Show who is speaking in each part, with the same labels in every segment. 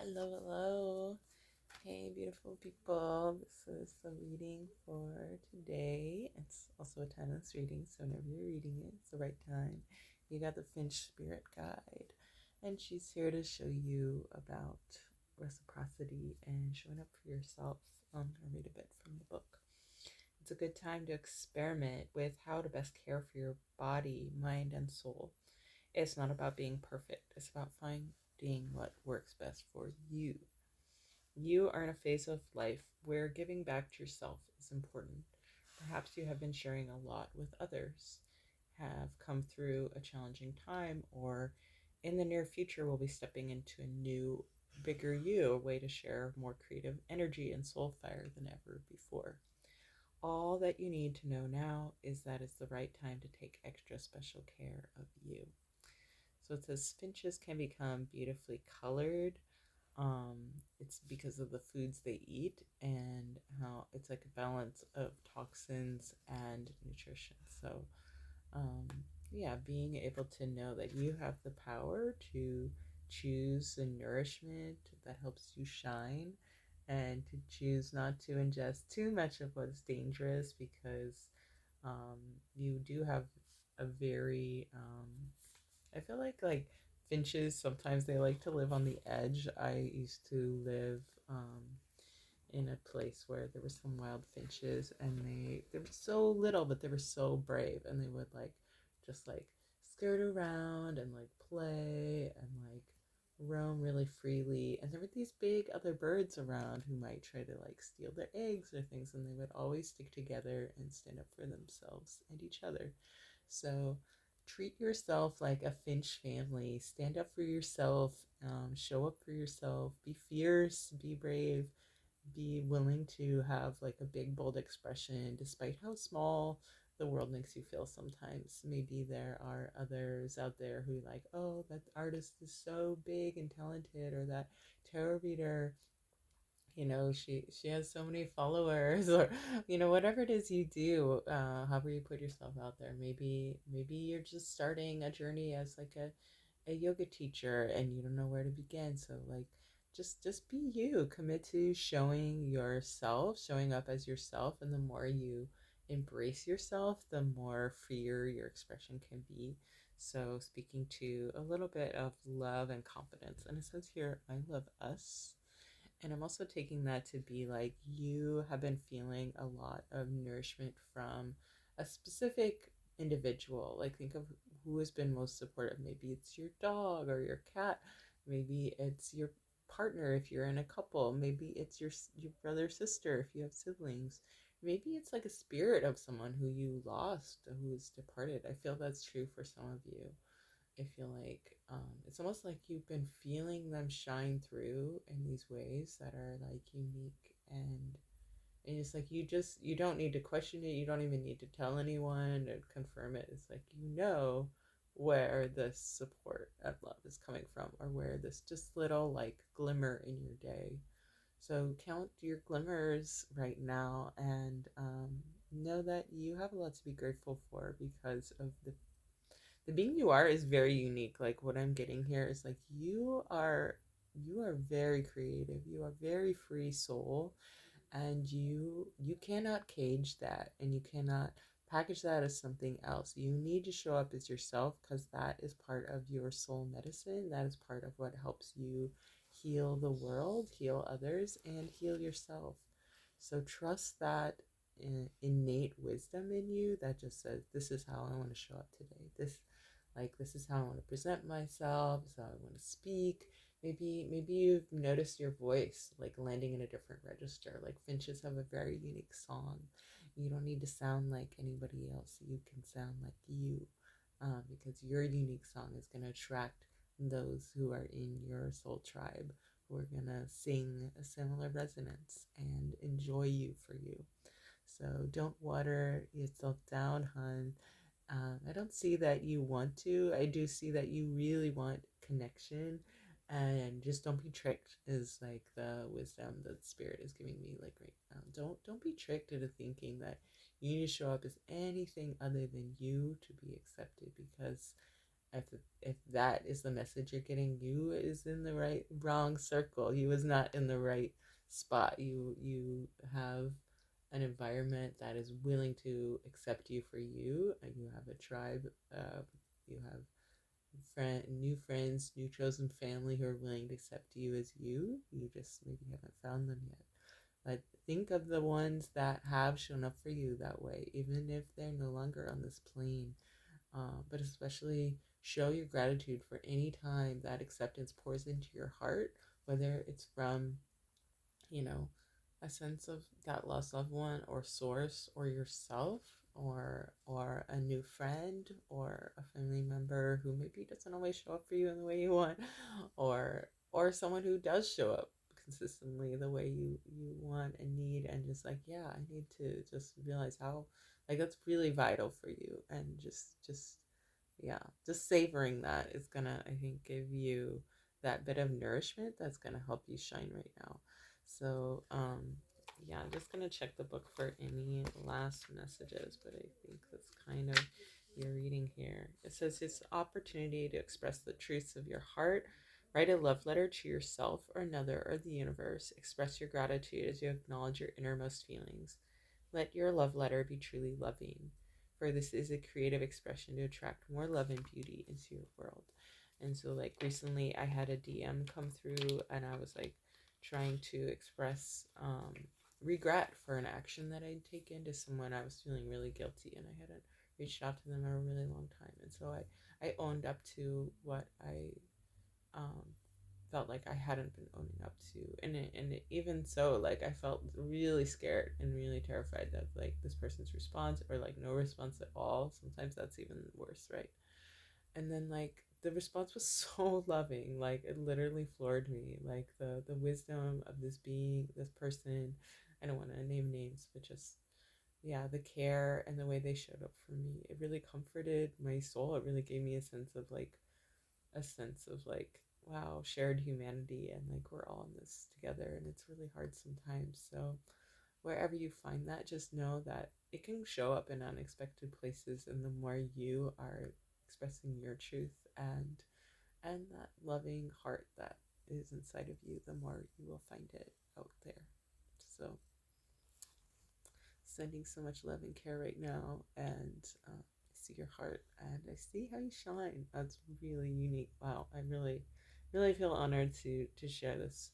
Speaker 1: Hello, hello. Hey, beautiful people. This is the reading for today. It's also a timeless reading, so whenever you're reading it, it's the right time. You got the Finch Spirit Guide, and she's here to show you about reciprocity and showing up for yourself. I'm going to read a bit from the book. It's a good time to experiment with how to best care for your body, mind, and soul. It's not about being perfect, it's about finding what works best for you. You are in a phase of life where giving back to yourself is important. Perhaps you have been sharing a lot with others, have come through a challenging time, or in the near future will be stepping into a new, bigger you, a way to share more creative energy and soul fire than ever before. All that you need to know now is that it's the right time to take extra special care of you. So it says finches can become beautifully colored. Um, it's because of the foods they eat and how it's like a balance of toxins and nutrition. So, um, yeah, being able to know that you have the power to choose the nourishment that helps you shine and to choose not to ingest too much of what's dangerous because um, you do have a very I feel like finches sometimes they like to live on the edge. I used to live in a place where there were some wild finches, and they were so little, but they were so brave, and they would just skirt around and play and roam really freely. And there were these big other birds around who might try to steal their eggs or things, and they would always stick together and stand up for themselves and each other. So treat yourself like a Finch family. Stand up for yourself. Show up for yourself. Be fierce. Be brave. Be willing to have a big, bold expression, despite how small the world makes you feel sometimes. Maybe there are others out there who oh, that artist is so big and talented, or that tarot reader, she has so many followers, or whatever it is you do, however you put yourself out there. Maybe you're just starting a journey as a yoga teacher and you don't know where to begin. So just be you. Commit to showing yourself, showing up as yourself, and the more you embrace yourself, the more freer your expression can be. So speaking to a little bit of love and confidence, and it says here, I love us. And I'm also taking that to be you have been feeling a lot of nourishment from a specific individual. Think of who has been most supportive. Maybe it's your dog or your cat. Maybe it's your partner if you're in a couple. Maybe it's your brother, sister if you have siblings. Maybe it's a spirit of someone who you lost, who is departed. I feel that's true for some of you. I feel it's almost like you've been feeling them shine through in these ways that are unique, and it's you don't need to question it. You don't even need to tell anyone or confirm it. It's where this support and love is coming from, or where this just little glimmer in your day. So count your glimmers right now, and know that you have a lot to be grateful for because of the being you are is very unique. What I'm getting here is you are very creative. You are very free soul, and you cannot cage that, and you cannot package that as something else. You need to show up as yourself, because that is part of your soul medicine. That is part of what helps you heal the world, heal others, and heal yourself. So trust that innate wisdom in you that just says, this is how I want to show up today. This is how I want to present myself. This is how I want to speak. Maybe you've noticed your voice landing in a different register. Finches have a very unique song. You don't need to sound like anybody else. You can sound like you, because your unique song is going to attract those who are in your soul tribe, who are going to sing a similar resonance and enjoy you for you. So don't water yourself down, hun. I don't see that you want to. I do see that you really want connection, and just don't be tricked. Is the wisdom that spirit is giving me right now. Don't be tricked into thinking that you need to show up as anything other than you to be accepted, because if if that is the message you're getting, you is in the wrong circle. You is not in the right spot. You have an environment that is willing to accept you for you, and you have a tribe. You have new friends, new chosen family who are willing to accept you as you. You just maybe haven't found them yet. But think of the ones that have shown up for you that way, even if they're no longer on this plane. But especially show your gratitude for any time that acceptance pours into your heart, whether it's from, you know, a sense of that lost loved one or source or yourself or a new friend or a family member who maybe doesn't always show up for you in the way you want, or someone who does show up consistently the way you want and need, and just like, yeah, I need to just realize how, like, that's really vital for you, and just yeah, just savoring that is gonna, I think, give you that bit of nourishment that's gonna help you shine right now. So yeah, I'm just gonna check the book for any last messages, but I think that's kind of your reading here. It says it's an opportunity to express the truths of your heart. Write a love letter to yourself or another or the universe. Express your gratitude as you acknowledge your innermost feelings. Let your love letter be truly loving, for this is a creative expression to attract more love and beauty into your world. And so, like, recently I had a DM come through, and I was like trying to express regret for an action that I'd taken to someone. I was feeling really guilty, and I hadn't reached out to them in a really long time. And so I owned up to what I um, felt like I hadn't been owning up to, even so, like, I felt really scared and really terrified of like this person's response, or like no response at all. Sometimes that's even worse, right? And then, like, the response was so loving, like it literally floored me, like the wisdom of this being, this person. I don't want to name names, but just, yeah, the care and the way they showed up for me, it really comforted my soul. It really gave me a sense of like, wow, shared humanity, and like we're all in this together, and it's really hard sometimes. So wherever you find that, just know that it can show up in unexpected places, and the more you are expressing your truth and that loving heart that is inside of you, the more you will find it out there. So sending so much love and care right now, and I see your heart, and I see how you shine. That's really unique. Wow, I really feel honored to share this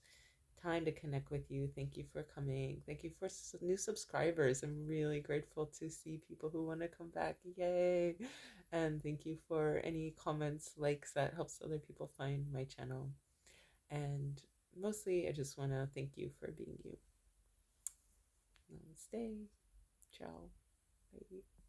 Speaker 1: time to connect with you. Thank you for coming. Thank you for new subscribers. I'm really grateful to see people who want to come back. Yay! And thank you for any comments, likes, that helps other people find my channel. And mostly, I just want to thank you for being you. Namaste. Ciao. Bye.